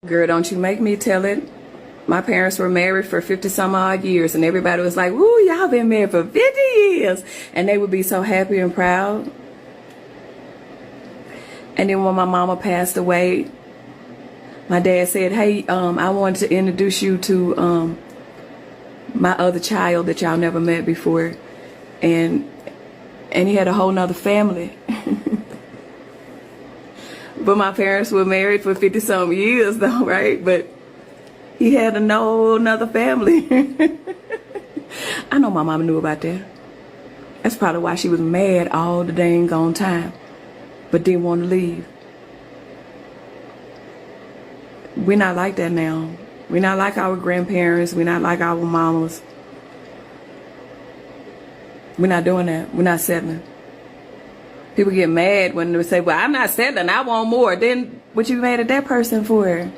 Girl, don't you make me tell it. My parents were married for 50 some odd years, and everybody was like, woo, y'all been married for 50 years. And they would be so happy and proud. And then when my mama passed away, my dad said, hey, I wanted to introduce you to my other child that y'all never met before. And he had a whole nother family. But my parents were married for 50 some years though, right? But he had a whole nother family. I know my mama knew about that. That's probably why she was mad all the dang gone time, but didn't want to leave. We're not like that now. We're not like our grandparents. We're not like our mamas. We're not doing that. We're not settling. People get mad when they say, well, I'm not settling. I want more. Then what you mad at that person for?